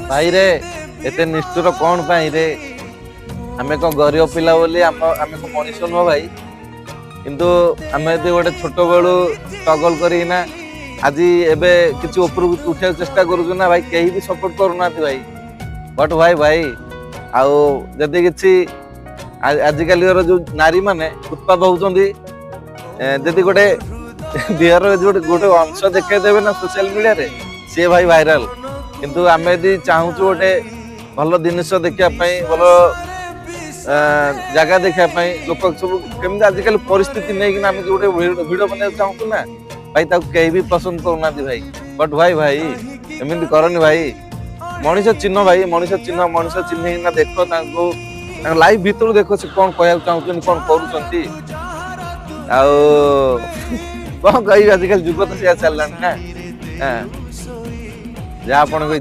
भाई रे एते निष्ठुर कौन पाई रे आमे को गरीब पिला बोली आमे को मनीष नुह भाई किंतु आमे यदि गोटे छोट बेलू स्ट्रगल करिना आज एबे किसी उपरକୁ उठा चेष्टा करूँ ना भाई कहीं भी सपोर्ट करूना भाई बट भाई भाई आउ जदि किसी आजिकल जो नारी माने उत्पाद होउचंदी जदि गोटे देहर गोटे अंश देखे देवे ना सोशल मीडिया रे सी भाई भाइराल किंतु आमे यदि चाहूँ गोटे भल जिनस देखा भल जगह देखा लोक सब केमी आजिकल परिस्थिति नहीं कि गोटे भिड बना चाहूँ ना भाई कहीं भी पसंद करना भाई बट भाई भाई एमती करनी भाई मनीष चिन्ह भाई मनीष चिन्ह देख लाइव भीतर देख से कौन कह चाहते कौन कर कह आजिकल जुग तो सी चलना ना जहाँ आपको